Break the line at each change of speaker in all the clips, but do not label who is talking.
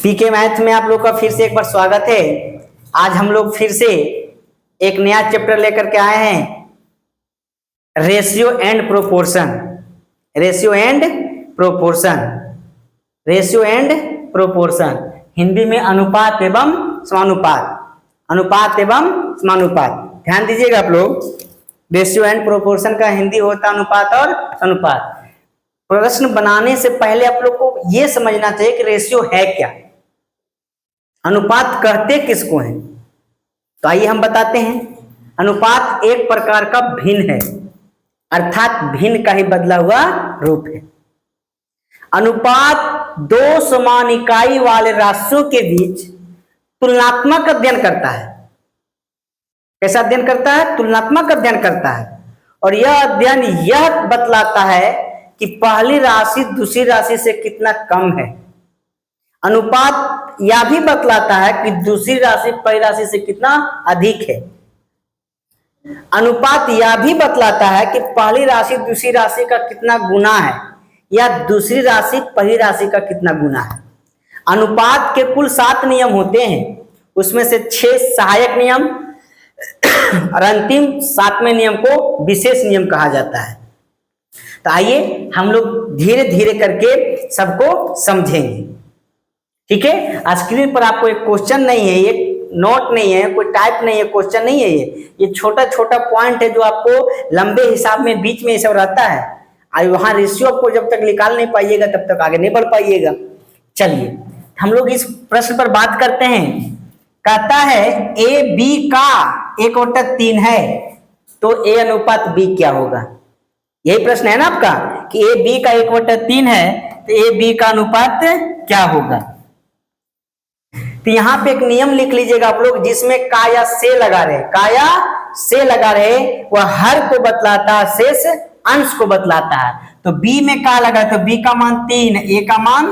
पीके math में आप लोग का फिर से एक बार स्वागत है। आज हम लोग फिर से एक नया चैप्टर लेकर के आए हैं, ratio and proportion. Ratio and proportion, ratio and proportion, Hindi में अनुपात एवं समानुपात, अनुपात एवं समानुपात। ध्यान दीजिएगा आप लोग, रेशियो एंड प्रोपोर्शन का हिंदी होता है अनुपात और समानुपात। प्रश्न बनाने से पहले आप लोग को यह समझना चाहिए कि रेशियो है क्या, अनुपात कहते किसको हैं। तो आइए हम बताते हैं। अनुपात एक प्रकार का भिन्न है, अर्थात भिन्न का ही बदला हुआ रूप है। अनुपात दो समान इकाई वाले राशियों के बीच तुलनात्मक अध्ययन करता है। कैसा अध्ययन करता है? तुलनात्मक अध्ययन करता है। और यह अध्ययन यह बतलाता है कि पहली राशि दूसरी राशि से कितना कम है। अनुपात यह भी बतलाता है कि दूसरी राशि पहली राशि से कितना अधिक है। अनुपात यह भी बतलाता है कि पहली राशि दूसरी राशि का कितना गुना है, या दूसरी राशि पहली राशि का कितना गुना है। अनुपात के कुल 7 नियम होते हैं, उसमें से 6 सहायक नियम और अंतिम 7वें नियम को विशेष नियम कहा जाता है। तो आइए हम लोग धीरे धीरे करके सबको समझेंगे, ठीक है। स्क्रीन पर आपको एक क्वेश्चन नहीं है, ये नोट नहीं है, कोई टाइप नहीं है, क्वेश्चन नहीं है, ये छोटा छोटा पॉइंट है जो आपको लंबे हिसाब में बीच में ये सब रहता है। और वहां रेशियो आपको जब तक निकाल नहीं पाइएगा तब तक आगे नहीं बढ़ पाइएगा। चलिए हम लोग इस प्रश्न पर बात करते हैं। कहता है ए बी का 1/3 है, तो ए अनुपात बी क्या होगा। यही प्रश्न है ना आपका कि ए बी का 1/3 है, तो ए बी का अनुपात क्या होगा। तो यहां पे एक नियम लिख लीजिएगा आप लोग, जिसमें का या से लगा रहे, का या से लगा रहे, वह हर को बतलाता है, शेष अंश को बतलाता है। तो बी में का लगा तो बी का मान 3, ए का मान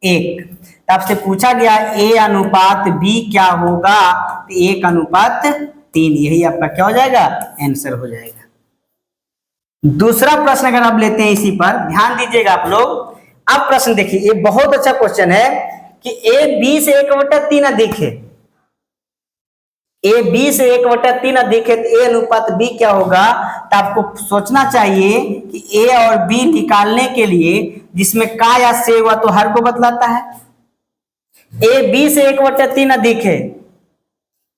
1। तो आपसे पूछा गया ए अनुपात बी क्या होगा, तो ए का अनुपात 3, यही आपका क्या हो जाएगा, आंसर हो जाएगा। दूसरा प्रश्न अगर आप लेते हैं इसी पर, ध्यान दीजिएगा आप लोग। अब प्रश्न देखिए, ये बहुत अच्छा क्वेश्चन है कि ए बी से 1/3 अधिक है। ए बी से 1/3 अधिक है, तो ए अनुपात बी क्या होगा। तो आपको सोचना चाहिए कि ए और बी निकालने के लिए जिसमें का या से हुआ तो हर को बतलाता है। ए बी से 1/3 अधिक है,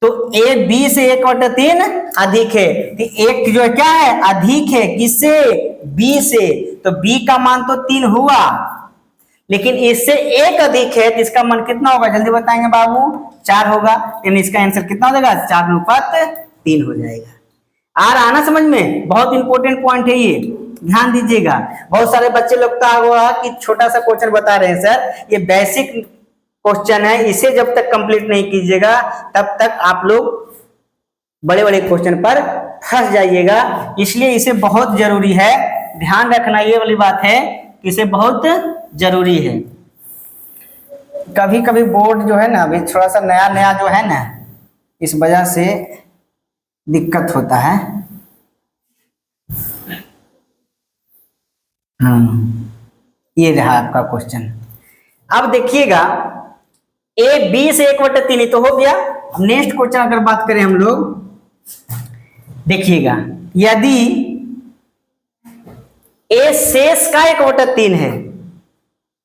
तो ए बी से 1/3 अधिक है, तो एक जो है क्या है, अधिक है किससे, बी से। तो बी का मान तो 3 हुआ, लेकिन इससे 1 अधिक है, तो इसका मान कितना होगा, जल्दी बताएंगे बाबू, 4 होगा। यानी इसका आंसर कितना हो जाएगा, 4:3 हो जाएगा। आ रहा ना समझ में, बहुत इंपॉर्टेंट पॉइंट है ये, ध्यान दीजिएगा। बहुत सारे बच्चे लगता हुआ कि छोटा सा क्वेश्चन बता रहे हैं सर, ये बेसिक क्वेश्चन है, इसे जब तक कंप्लीट नहीं कीजिएगा तब तक आप लोग बड़े बड़े क्वेश्चन पर फंस जाइएगा। इसलिए इसे बहुत जरूरी है, ध्यान रखना, ये वाली बात है, इसे बहुत जरूरी है। कभी कभी बोर्ड जो है ना, अभी थोड़ा सा नया नया जो है ना, इस वजह से दिक्कत होता है। ये रहा आपका क्वेश्चन। अब देखिएगा, ए बी से 1/3 तो हो गया। नेक्स्ट क्वेश्चन अगर बात करें हम लोग, देखिएगा, यदि ए शेष का 1/3 है,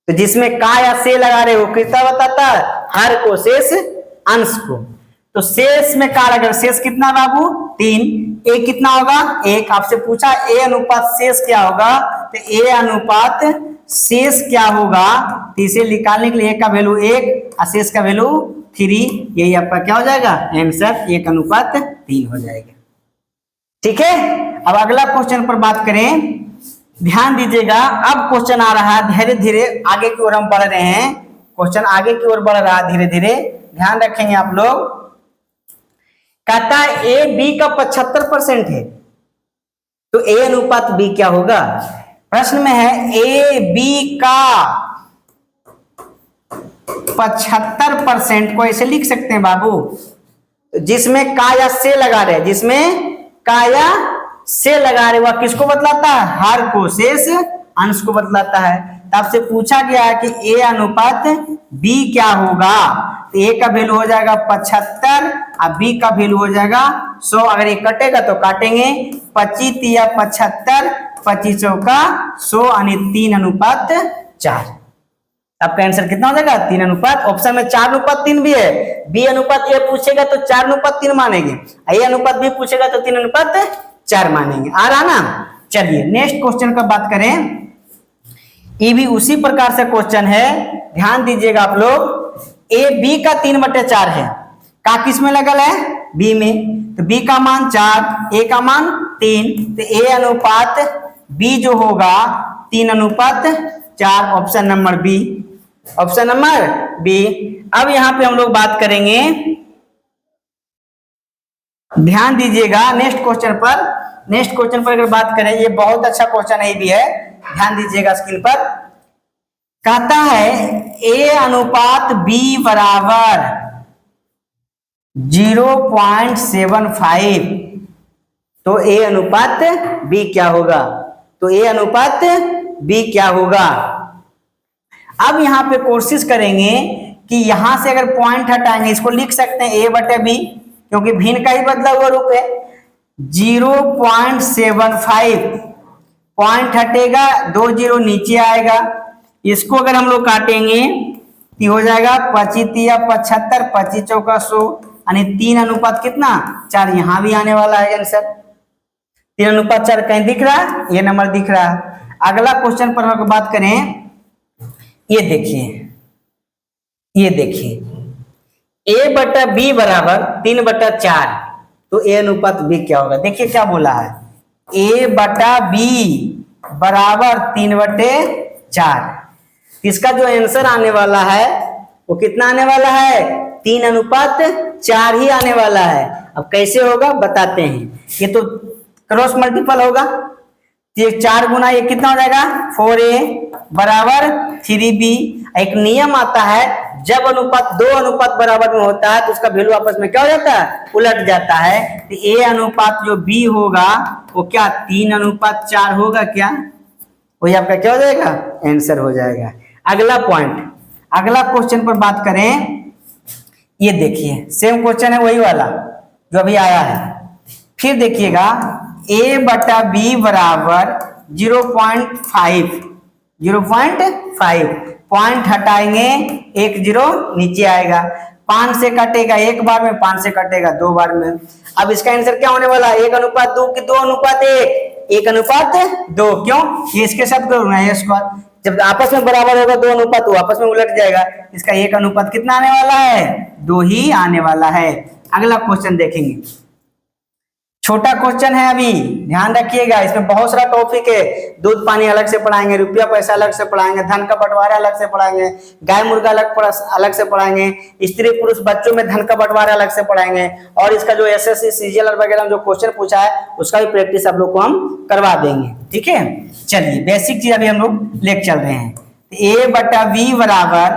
तो जिसमें का या से लगा रहे हो कितना बताता है, हर को, शेष अंश को। तो शेष में का लगा, शेष कितना बाबू 3, ए कितना होगा 1। आपसे पूछा ए अनुपात शेष क्या होगा, तो ए अनुपात शेष क्या होगा, तो इसे निकालने के लिए ए का वैल्यू 1 और शेष का वैल्यू 3, यही आपका क्या हो जाएगा, आंसर 1:3 हो जाएगा। ठीक है। अब अगला क्वेश्चन पर बात करें, ध्यान दीजिएगा। अब क्वेश्चन आ रहा है, धीरे धीरे आगे की ओर हम बढ़ रहे हैं, क्वेश्चन आगे की ओर बढ़ रहा है धीरे धीरे, ध्यान रखेंगे आप लोग। कहता है ए बी का 75% है, तो ए अनुपात बी क्या होगा। प्रश्न में है ए बी का 75% को ऐसे लिख सकते हैं बाबू, जिसमें का या से लगा रहे, जिसमें का या से लगा रहे, वह किसको बतलाता है, हर को, शेष अंश को बतलाता है। तो आपसे पूछा गया है कि ए अनुपात बी क्या होगा, तो ए का वैल्यू हो जाएगा 75 और बी का वैल्यू हो जाएगा 100। अगर ये कटेगा तो काटेंगे 25 या 75, 25 का 100 यानी 3:4। आपका आंसर कितना हो जाएगा 3:। ऑप्शन में 4:3 भी है, बी अनुपात ए पूछेगा तो 4:3 मानेंगे, ए अनुपात बी पूछेगा तो 3:4 मानेंगे। आ रहा ना। चलिए नेक्स्ट क्वेश्चन का बात करें, ये भी उसी प्रकार से क्वेश्चन है, ध्यान दीजिएगा आप लोग। ए बी का 3/4 है, का किस में लगल है बी में, तो बी का मान 4, ए का मान 3, तो ए अनुपात बी जो होगा 3:4, option number B, option number B. अब यहां पे हम लोग बात करेंगे, ध्यान दीजिएगा नेक्स्ट क्वेश्चन पर। नेक्स्ट क्वेश्चन पर अगर बात करें, ये बहुत अच्छा क्वेश्चन है भी है, ध्यान दीजिएगा स्क्रीन पर। कहता है ए अनुपात बी बराबर 0.75, तो ए अनुपात बी क्या होगा, तो ए अनुपात बी क्या होगा। अब यहां पे कोशिश करेंगे कि यहां से अगर पॉइंट हटाएंगे, इसको लिख सकते हैं ए बटे बी, क्योंकि भिन्न का ही बदला हुआ रूप है। 0.75 पॉइंट हटेगा, 2 0 नीचे आएगा, इसको अगर हम लोग काटेंगे तो हो जाएगा 25 या 75, 25 चौका 100 यानी 3:4 कितना 4, यहां भी आने वाला है आंसर 3:4। कहीं दिख रहा है, ये नंबर दिख रहा है। अगला क्वेश्चन पर हम बात करें, ये देखिए, ये देखिए ए बटा बी बराबर 3/4, तो ए अनुपात बी क्या होगा। देखिए क्या बोला है, ए बटा बी बराबर 3/4, इसका जो आंसर आने वाला है वो कितना आने वाला है 3:4 ही आने वाला है। अब कैसे होगा बताते हैं, ये तो क्रॉस मल्टीपल होगा, तो ये 4 गुना ये कितना हो जाएगा 4a बराबर 3b। एक नियम आता है, जब अनुपात 2 अनुपात बराबर में होता है तो उसका वैल्यू आपस में क्या हो जाता है, उलट जाता है। तो a अनुपात जो b होगा वो क्या 3:4 होगा क्या, वही आपका क्या हो जाएगा आंसर हो जाएगा। अगला पॉइंट, अगला क्वेश्चन पर बात करें, ये देखिए सेम क्वेश्चन है वही वाला जो अभी आया है। फिर देखिएगा a बटा b बराबर 0.5, 0.5 पॉइंट हटाएंगे, 1 0 नीचे आएगा, 5 से कटेगा एक बार में, 5 से कटेगा 2 बार में। अब इसका आंसर क्या होने वाला है 1:2 की 2:1, 1:2। क्यों, ये इसके साथ करूंगा ये स्क्वायर, जब आपस में बराबर होगा 2 अनुपात तो आपस में उलट जाएगा, इसका 1 अनुपात कितना आने वाला है 2 ही आने वाला है। अगला क्वेश्चन देखेंगे, छोटा क्वेश्चन है, अभी ध्यान रखिएगा, इसमें बहुत सारा टॉपिक है। दूध पानी अलग से पढ़ाएंगे, रुपया पैसा अलग से पढ़ाएंगे, धन का बंटवारा अलग से पढ़ाएंगे, गाय मुर्गा अलग से पढ़ाएंगे, स्त्री पुरुष बच्चों में धन का बंटवारा अलग से पढ़ाएंगे, और इसका जो एसएससी सीजीएल वगैरह में जो क्वेश्चन पूछा है उसका भी प्रैक्टिस आप लोग को हम करवा देंगे। ठीक है, चलिए बेसिक चीज अभी हम लोग लेके चल रहे हैं। a बटा b बराबर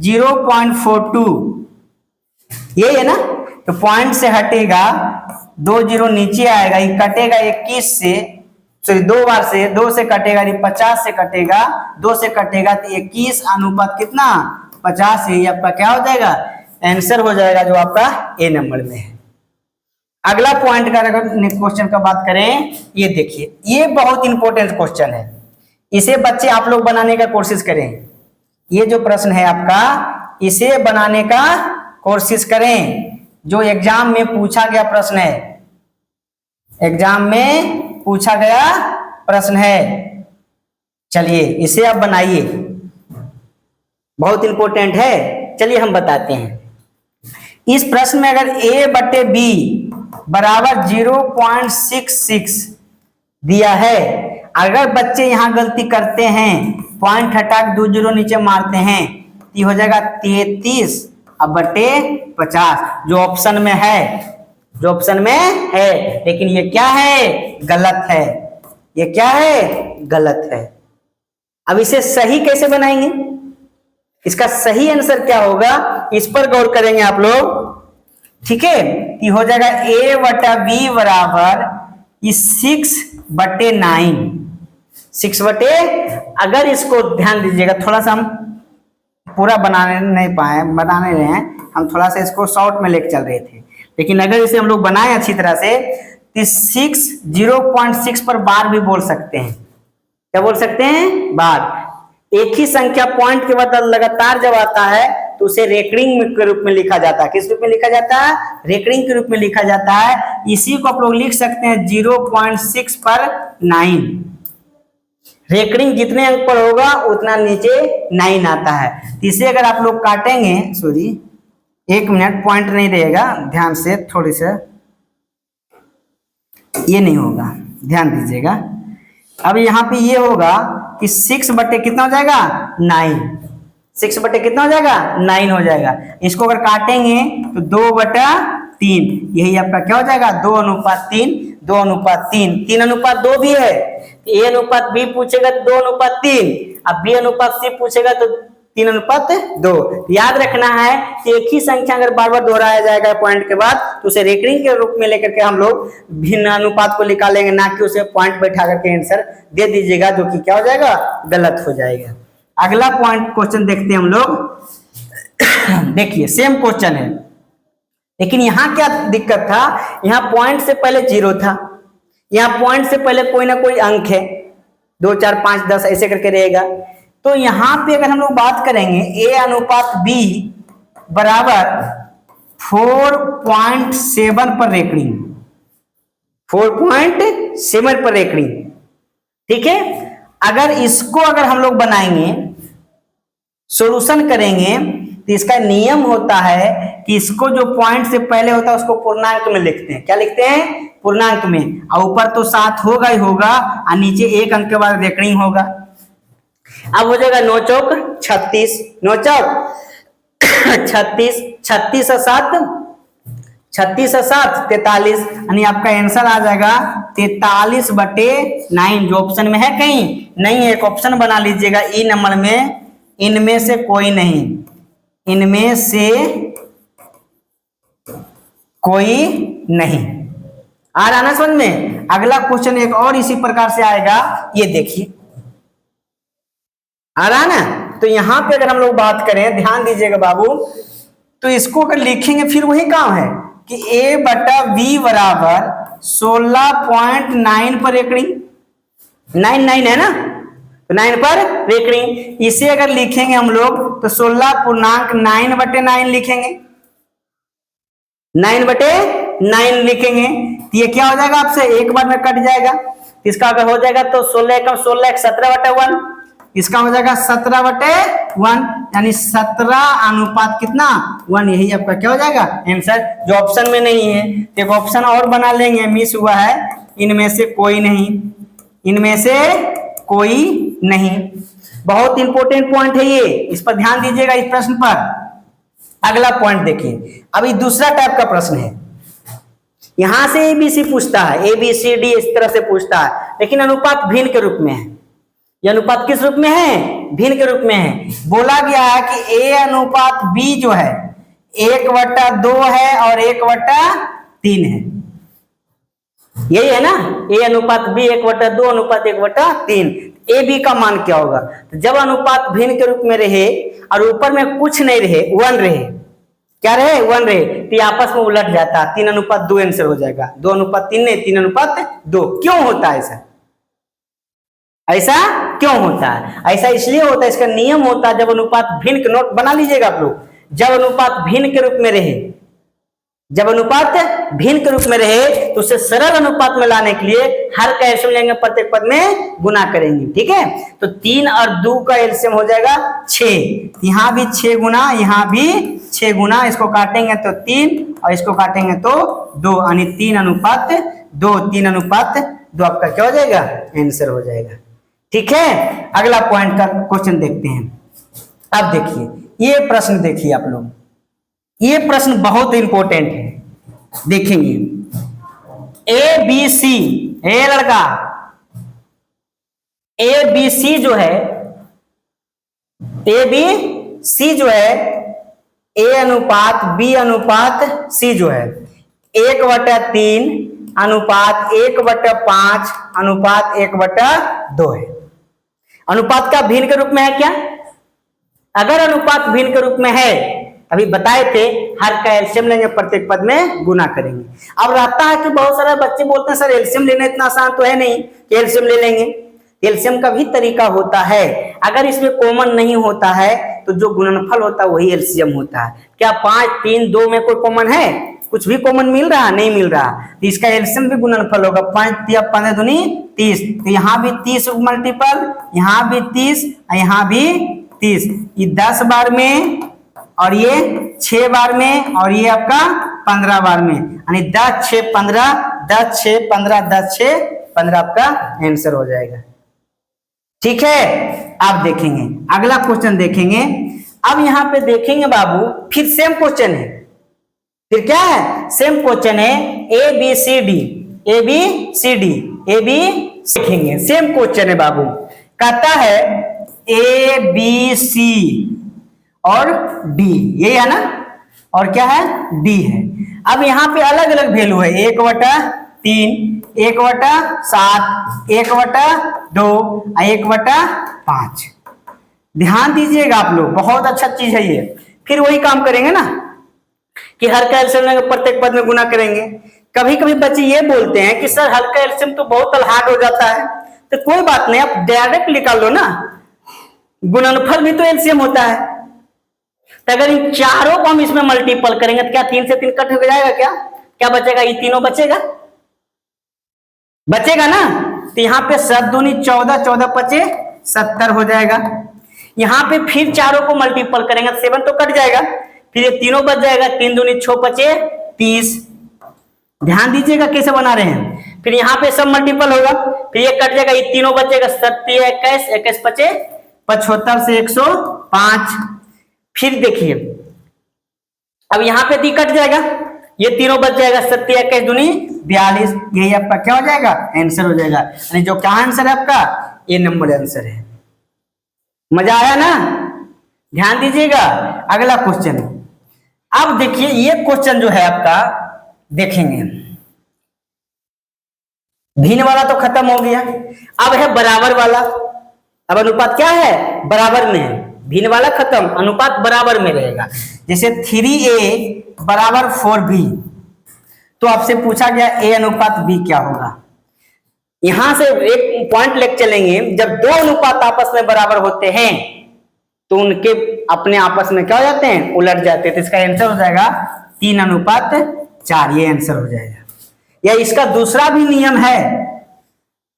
0.42, ये है ना, तो पॉइंट से हटेगा 2 0 नीचे आएगा, ये कटेगा 21 से, सॉरी 2 बार से, 2 से कटेगा, 50 से कटेगा, 2 से कटेगा, तो 21 अनुपात कितना 50 है, ये आपका क्या हो जाएगा आंसर हो जाएगा जो आपका ए नंबर में है। अगला पॉइंट का अगर क्वेश्चन का बात करें, ये देखिए, ये बहुत इंपॉर्टेंट क्वेश्चन है, इसे बच्चे आप लोग बनाने का कोशिश करें। ये जो प्रश्न है आपका, इसे बनाने का कोशिश करें, जो एग्जाम में पूछा गया प्रश्न है, एग्जाम में पूछा गया प्रश्न है। चलिए इसे आप बनाइए, बहुत इंपॉर्टेंट है। चलिए हम बताते हैं, इस प्रश्न में अगर a बटे b बराबर 0.66 दिया है, अगर बच्चे यहां गलती करते हैं, पॉइंट हटा के 2 0 नीचे मारते हैं, तो हो जाएगा 33 अब बटे 50, जो ऑप्शन में है, जो ऑप्शन में है, लेकिन ये क्या है गलत है, ये क्या है गलत है। अब इसे सही कैसे बनाएंगे, इसका सही आंसर क्या होगा इस पर गौर करेंगे आप लोग। ठीक है, ये हो जाएगा a बटा b बराबर 6/9, 6 बटे, अगर इसको ध्यान दीजिएगा, थोड़ा सा हम पूरा बनाने नहीं पाए, बनाने रहे हैं हम, थोड़ा सा इसको शॉर्ट में लेके चल रहे थे, लेकिन अगर इसे हम लोग बनाए अच्छी तरह से तो 0.6 पर बार भी बोल सकते हैं। क्या बोल सकते हैं? बार। एक ही संख्या पॉइंट के बाद लगातार जब आता है तो उसे रेकरिंग के रूप में लिखा जाता है। किस रूप में लिखा जाता है? रेकरिंग के रूप में लिखा जाता है। इसी को आप लोग लिख सकते हैं 0.6 पर 9। रेकरिंग जितने अंक पर होगा उतना नीचे 9 आता है। तो इसे अगर आप लोग काटेंगे, सॉरी 1 मिनट, पॉइंट नहीं रहेगा, ध्यान से थोड़ी सा, ये नहीं होगा, ध्यान दीजिएगा। अब यहाँ पे ये होगा कि 6 बटे कितना हो जाएगा? 9। 6 बटे कितना हो जाएगा? 9 हो जाएगा। इसको अगर काटेंगे तो 2/3, यही आपका क्या हो जाएगा? 2:3, 2:3, 3:2 भी है। A/B पूछेगा तो 2:3, अब B/C पूछेगा तो 3:2। याद रखना है कि एक ही संख्या अगर बार बार दोहराया जाएगा पॉइंट के बाद तो उसे रेकरिंग के रूप में लेकर के हम लोग भिन्न अनुपात को निकालेंगे, ना कि उसे पॉइंट बैठा करके आंसर दे दीजिएगा, जो कि क्या हो जाएगा? गलत हो जाएगा। अगला पॉइंट क्वेश्चन देखते हैं हम लोग। देखिए सेम क्वेश्चन है, लेकिन यहाँ क्या दिक्कत था? यहाँ पॉइंट से पहले 0 था, यहाँ पॉइंट से पहले कोई ना कोई अंक है, 2, 4, 5, 10 ऐसे करके रहेगा। तो यहाँ पे अगर हम लोग बात करेंगे A/B बराबर 4.7 पर रेकरिंग, 4.7 पर रेकरिंग, ठीक है। अगर इसको अगर हम लोग बनाएंगे, सॉल्यूशन करेंगे, तो इसका नियम होता है कि इसको जो पॉइंट से पहले होता है उसको पूर्णांक में लिखते हैं। क्या लिखते हैं? पूर्णांक में। और ऊपर तो 7 होगा ही होगा, और नीचे 1 अंक के बाद रेकरिंग होगा। अब हो जाएगा 9 चौक 36, 9 चौक 36, 36 और 7 43, यानी आपका आंसर आ जाएगा 43/9, जो ऑप्शन में है कहीं नहीं है। एक ऑप्शन बना लीजिएगा ई नंबर में, इनमें से कोई नहीं, इनमें से कोई नहीं। आ रहा ना समझ में? अगला क्वेश्चन एक और इसी प्रकार से आएगा, ये देखिए, आ रहा ना? तो यहां पे अगर हम लोग बात करें, ध्यान दीजिएगा बाबू, तो इसको अगर लिखेंगे फिर वही काम है कि A/B बराबर 16.9 पर रेकरिंग, 9 है ना, तो 9 पर रेकरिंग। इसे अगर लिखेंगे हम लोग तो 16.9/9 लिखेंगे, 9/9 लिखेंगे। तो ये क्या हो जाएगा? आपसे एक बार में कट जाएगा। इसका अगर हो जाएगा तो 16 का 16 17/1, इसका हो जाएगा 17/1, यानी 17 अनुपात कितना? 1। यही आपका क्या हो जाएगा? आंसर, जो ऑप्शन में नहीं है। एक ऑप्शन और बना लेंगे, मिस हुआ है, इनमें से कोई नहीं, इनमें से कोई नहीं। बहुत इंपॉर्टेंट पॉइंट है ये, इस पर ध्यान दीजिएगा इस प्रश्न पर। अगला पॉइंट देखिए, अभी दूसरा टाइप का प्रश्न है। यहां से ABC पूछता है, ABCD इस तरह से पूछता है, लेकिन अनुपात भिन्न के रूप में है। यह अनुपात किस रूप में है? भिन्न के रूप में है। बोला गया है कि A/B जो है 1/2 है और 1/3 है, यही है ना? A/B 1/2 अनुपात 1/3। AB का मान क्या होगा? तो जब अनुपात भिन्न के रूप में रहे और ऊपर में कुछ नहीं रहे, 1 रहे, क्या रहे? 1 रहे, तो आपस में उलट जाता है, 3:2 आंसर हो जाएगा। 2:3 नहीं, 3:2। क्यों होता है ऐसा? ऐसा क्यों होता है? ऐसा इसलिए होता है, इसका नियम होता है, जब अनुपात भिन्न के, नोट बना लीजिएगा आप लोग, जब अनुपात भिन्न के रूप में रहे, जब अनुपात भिन्न के रूप में रहे तो उसे सरल अनुपात में लाने के लिए हर का एलसीएम लेंगे, प्रत्येक पद में गुना करेंगे, ठीक है। तो 3 और 2 का एलसीएम हो जाएगा 6, यहाँ भी 6 गुना, यहाँ भी 6 गुना, इसको काटेंगे तो 3 और इसको काटेंगे तो 2, यानी 3:2, 3:2 आपका क्या हो जाएगा? आंसर हो जाएगा, ठीक है। अगला पॉइंट का क्वेश्चन देखते हैं। अब देखिए ये प्रश्न, देखिए आप लोग, ये प्रश्न बहुत इंपॉर्टेंट है, देखेंगे। ABC, ए लड़का, ABC जो है, ABC जो है, A/B/C जो है 1/3 अनुपात 1/5 अनुपात 1/2 है। अनुपात का भिन्न के रूप में है क्या? अगर अनुपात भिन्न के रूप में है, अभी बताए थे, हर का एलसीएम लेंगे, प्रत्येक पद में गुना करेंगे। अब रहता है कि बहुत सारे बच्चे बोलते हैं सर एलसीएम लेना इतना आसान तो है नहीं कि एलसीएम ले लेंगे। एलसीएम का भी तरीका होता है, अगर इसमें कॉमन नहीं होता है तो जो गुणनफल होता है वही एलसीएम होता है। क्या 5, 3, 2 में कोई कॉमन है? कुछ भी कॉमन मिल रहा? नहीं मिल रहा, तो इसका एलसीएम भी गुणनफल होगा। 5 या 15 दूनी 30, तो यहाँ भी 30 मल्टीपल, यहाँ भी 30, यहाँ भी 30, ये 10 बार में और ये 6 बार में और ये आपका 15 बार में, यानी 10, 6, 15, 10, 6, 15, 10, 6, 15 आपका आंसर हो जाएगा। ठीक है, आप देखेंगे अगला क्वेश्चन देखेंगे। अब यहाँ पे देखेंगे बाबू, फिर सेम क्वेश्चन है, फिर क्या है? सेम क्वेश्चन है, A B C D, A B C D, A B देखेंगे, सेम क्वेश्चन है बाबू। कहता है ए बी सी और डी, ये है ना, और क्या है? डी है। अब यहाँ पे अलग अलग वैल्यू है, 1/3, 1/7, 1/2, 1/5। ध्यान दीजिएगा आप लोग, बहुत अच्छा चीज है ये। फिर वही काम करेंगे ना कि हर का एलसीएम प्रत्येक पद में गुना करेंगे। कभी कभी बच्चे ये बोलते हैं कि सर हर का एलसीएम तो बहुत हार्ड हो जाता है, तो कोई बात नहीं, आप डायरेक्ट निकाल लो ना, गुणनफल भी तो एलसीएम होता है। तो अगर इन चारों को हम इसमें मल्टीपल करेंगे तो क्या 3 से 3 कट हो जाएगा? क्या बचेगा? ये तीनों बचेगा ना। तो यहाँ पे 7 दूनी 14, 14 पचे 70 हो जाएगा। यहाँ पे फिर चारों को मल्टीपल करेंगे, 7 तो कट जाएगा, फिर ये तीनों बच जाएगा, 3 दूनी 6 पचे 30। ध्यान दीजिएगा कैसे बना रहे हैं। फिर यहाँ पे सब मल्टीपल होगा, फिर ये कट जाएगा, ये तीनों बचेगा, 7, 21, 21 पचे 75 से 105। फिर देखिए अब यहाँ पे दी कट जाएगा, ये तीनों बच जाएगा, 7, 21 दूनी 42, यही आपका क्या हो जाएगा? आंसर हो जाएगा। यानी जो क्या आंसर है आपका? ए नंबर आंसर है। मजा आया ना? ध्यान दीजिएगा, अगला क्वेश्चन। अब देखिए ये क्वेश्चन जो है आपका, देखेंगे भिन्न वाला तो खत्म हो गया, अब है बराबर वाला। अब अनुपात क्या है? बराबर में है। भिन्न वाला खत्म, अनुपात बराबर में रहेगा। जैसे 3a बराबर 4b, तो आपसे पूछा गया a अनुपात b क्या होगा। यहां से एक पॉइंट लेके चलेंगे, जब दो अनुपात आपस में बराबर होते हैं तो उनके अपने आपस में क्या हो जाते हैं? उलट जाते हैं। तो इसका आंसर हो जाएगा 3:4, ये आंसर हो जाएगा। या इसका दूसरा भी नियम है,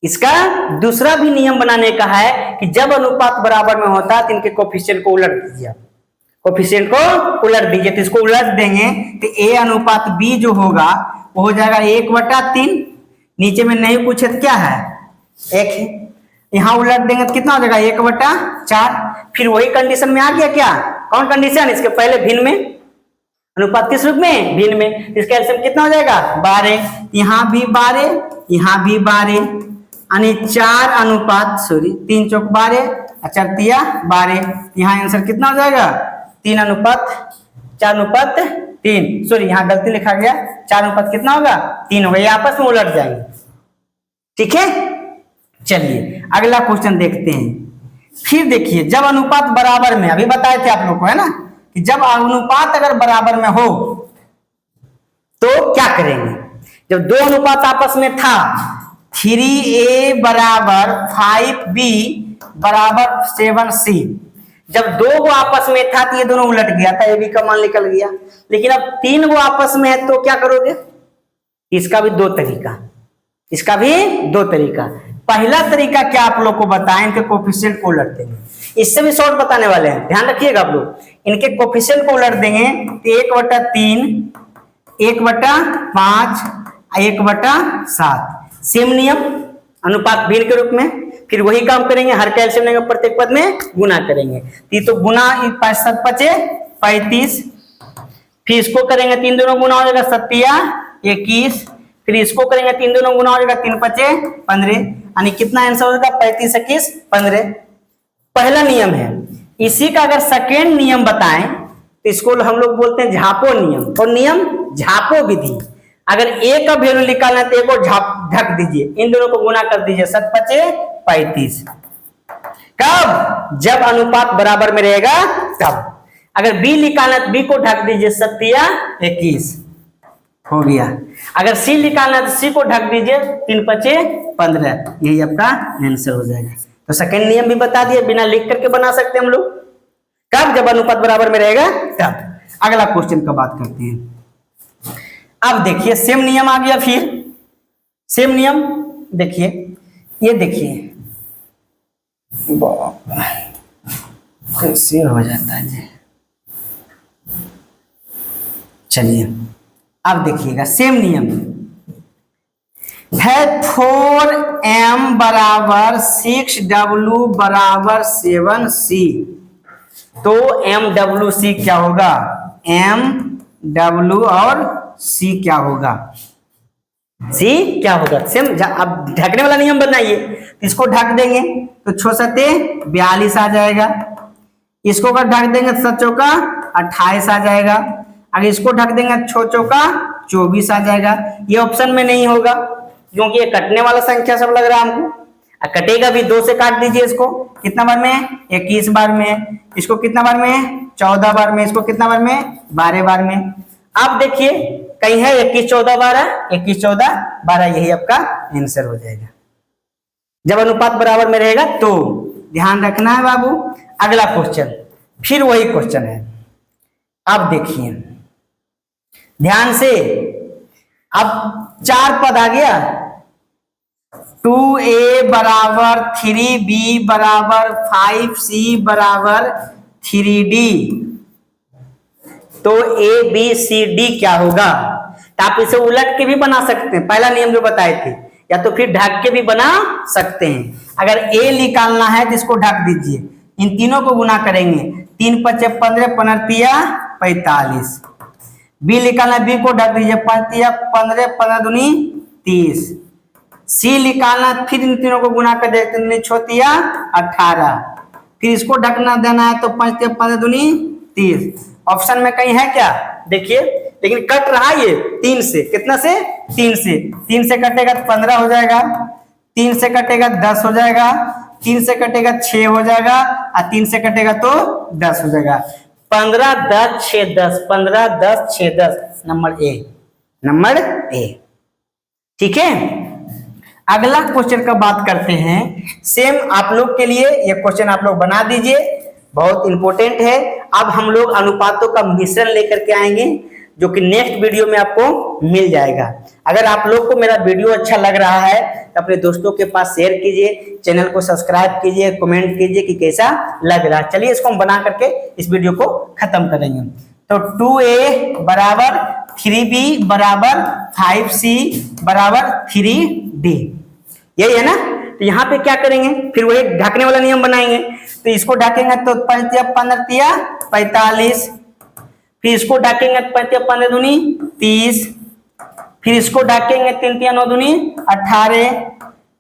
इसका दूसरा भी नियम बनाने का है कि जब अनुपात बराबर में होता है तो इनके कोफिशिएंट को उलट दीजिए, कोफिशिएंट को उलट दीजिए। तो इसको उलट देंगे तो a अनुपात b जो होगा वो हो जाएगा 1/3। नीचे में नहीं पूछे तो क्या है? 1 है। यहाँ उलट देंगे तो कितना हो जाएगा? 1/4। फिर वही कंडीशन में आ गया क्या? कौन कंडीशन? इसके पहले भिन्न में, अनुपात किस रूप में? भिन्न में। इसका एलसीएम कितना हो जाएगा? 12। यहाँ भी 12, यहाँ भी 12, यानी 3 चौक 12, 4 तिया 12। यहाँ आंसर कितना हो जाएगा? 3:4:3। सॉरी यहाँ गलती लिखा गया, 4 कितना होगा? 3 होगा। ये आपस में उलट जाएंगे। ठीक है, चलिए अगला क्वेश्चन देखते हैं। फिर देखिए जब अनुपात बराबर में, अभी बताए थे आप लोग को है ना, कि जब अनुपात अगर बराबर में हो तो क्या करेंगे। जब दो अनुपात आपस में था, 3a बराबर 5b बराबर 7c, जब 2 को आपस में था तो ये दोनों उलट गया था, ए बी का मान निकल गया। लेकिन अब 3 को आपस में है तो क्या करोगे? इसका भी 2 तरीका, इसका भी 2 तरीका। पहला तरीका क्या आप लोग को बताएं, इनके कोफिशिएंट को उलट देंगे। इससे भी शॉर्ट बताने वाले हैं, ध्यान रखिएगा आप लोग। इनके कोफिशिएंट को उलट देंगे तो 1/3, 1/5, 1/7। सेम नियम, अनुपात भिन्न के रूप में। फिर वही काम करेंगे, हर का एलसीएम लेंगे, प्रत्येक पद में गुना करेंगे। तो गुना 5 7 पचे 35। फिर इसको करेंगे 3 दूनों गुना हो जाएगा 7 21। फिर इसको करेंगे 3 दूनों गुना हो जाएगा 3 5 15, यानी कितना आंसर हो जाएगा? 35 21 15। पहला नियम है। इसी का अगर सेकेंड नियम बताएं तो इसको हम लोग बोलते हैं झापो नियम। और नियम झापो विधि। अगर a का वैल्यू निकालना है तो एक और ढक दीजिए, इन दोनों को गुना कर दीजिए, 7 5 35। कब? जब अनुपात बराबर में रहेगा तब। अगर b निकालना तो b को ढक दीजिए 7 21 हो गया। अगर c निकालना तो c को ढक दीजिए 3 5 15, यही आपका आंसर हो जाएगा। तो सेकंड नियम भी बता दिए, बिना लिख करके बना सकते हम लोग। कब? जब अनुपात बराबर में रहेगा तब। अगला क्वेश्चन का बात करते हैं। अब देखिए सेम नियम आ गया, फिर सेम नियम देखिए, ये देखिए कैसे हो जाता है जी। चलिए अब देखिएगा सेम नियम है। 4m बराबर 6w बराबर 7c, तो MWC क्या होगा? MW और C क्या होगा? C क्या होगा? सेम। अब ढकने वाला नियम बनाइए, इसको ढक देंगे तो 6 7 42 आ जाएगा। इसको अगर ढक देंगे तो 7 चौका 28 आ जाएगा। अगर इसको ढक देंगे 6 चौका 24 आ जाएगा। ये ऑप्शन में नहीं होगा क्योंकि ये कटने वाला संख्या सब लग रहा है हमको। कटेगा भी, 2 से काट दीजिए इसको, कितना बार में? 21 बार में। इसको कितना बार में? 14 बार में। इसको कितना बार में? 12 बार में। अब देखिए कहीं है 21 14 12, 21 14 12, यही आपका आंसर हो जाएगा जब अनुपात बराबर में रहेगा तो। ध्यान रखना है बाबू। अगला क्वेश्चन, फिर वही क्वेश्चन है। अब देखिए ध्यान से, अब 4 पद आ गया। 2a बराबर 3b बराबर 5c बराबर 3d, तो a b c d क्या होगा? तो आप इसे उलट के भी बना सकते हैं, पहला नियम जो बताए थे, या तो फिर ढक के भी बना सकते हैं। अगर a निकालना है तो इसको ढक दीजिए, इन तीनों को गुना करेंगे, 3 5 15 15 45। b निकालना, b को ढक दीजिए, 5 15 15 दूनी 30। c निकालना, फिर इन तीनों को गुना कर देते हैं, 6 18। फिर इसको ढकना देना है तो 5 15 दूनी 30। ऑप्शन में कहीं है क्या? देखिए, लेकिन कट रहा है ये 3 से। कितना से? 3 से। 3 से कटेगा तो 15 हो जाएगा, 3 से कटेगा 10 हो जाएगा, 3 से कटेगा 6 हो जाएगा, और 3 से कटेगा तो 10 हो जाएगा। 15 10 6 10, 15 10 6 10, नंबर ए, नंबर ए। ठीक है, अगला क्वेश्चन का बात करते हैं। सेम आप लोग के लिए ये क्वेश्चन आप लोग बना दीजिए, बहुत इंपॉर्टेंट है। अब हम लोग अनुपातों का मिश्रण लेकर के आएंगे, जो कि नेक्स्ट वीडियो में आपको मिल जाएगा। अगर आप लोग को मेरा वीडियो अच्छा लग रहा है तो अपने दोस्तों के पास शेयर कीजिए, चैनल को सब्सक्राइब कीजिए, कमेंट कीजिए कि कैसा लग रहा है। चलिए इसको हम बना करके इस वीडियो को खत्म करेंगे। तो 2a बराबर 3b बराबर 5c बराबर 3d, यही है ना। तो यहाँ पे क्या करेंगे, फिर वही ढकने वाला नियम बनाएंगे। तो इसको ढकेंगे तो 5 15 45, फिर इसको ढकेंगे 5 15 दूनी 30, फिर इसको ढकेंगे 3 3 9 दूनी 18,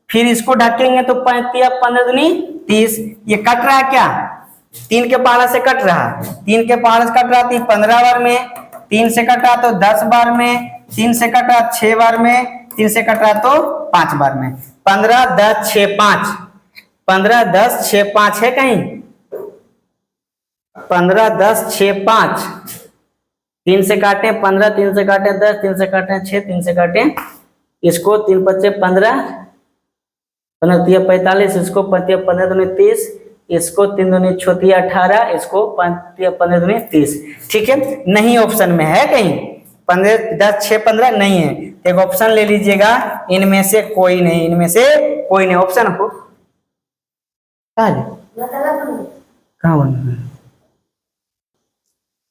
फिर इसको ढकेंगे तो 5 15 दूनी 30। ये कट रहा है क्या? 3 के पहाड़ा से कट रहा, 3 के पहाड़ा से कट रहा तो 15 बार में, 3 से कट रहा तो 10 बार में, 3 से कट रहा 6 बार में, 3 से कट रहा तो 5 बार में। 15 10 6 5, 15 10 6 5 है कहीं? 15 10 6 5, 3 से काटे 15, 3 से काटे 10, 3 से काटे 6, 3 से काटे इसको, 3 5 15, 15 3 45, इसको 5 15 दूनी 30, इसको 3 दूनी 6 18, इसको 5 15 दूनी 30। ठीक है, नहीं ऑप्शन में है कहीं? 15 10 6 15 नहीं है, एक ऑप्शन ले लीजिएगा, इनमें से कोई नहीं, इनमें से कोई नहीं। ऑप्शन को कहाँ बना?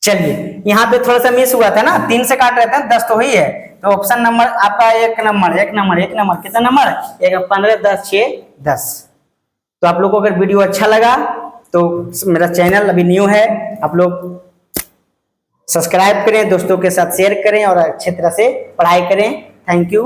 चलिए यहाँ पे थोड़ा सा मिस हुआ था ना, 3 से काट रहे थे, 10 तो ही है। तो ऑप्शन नंबर आपका एक नंबर कितना नंबर? 15 10 6 10। तो आप लोग को अगर वीडियो अच्छा लगा तो मेरा चैनल अभी न्यू है, आप लोग सब्सक्राइब करें, दोस्तों के साथ शेयर करें और अच्छी तरह से पढ़ाई करें। Thank you.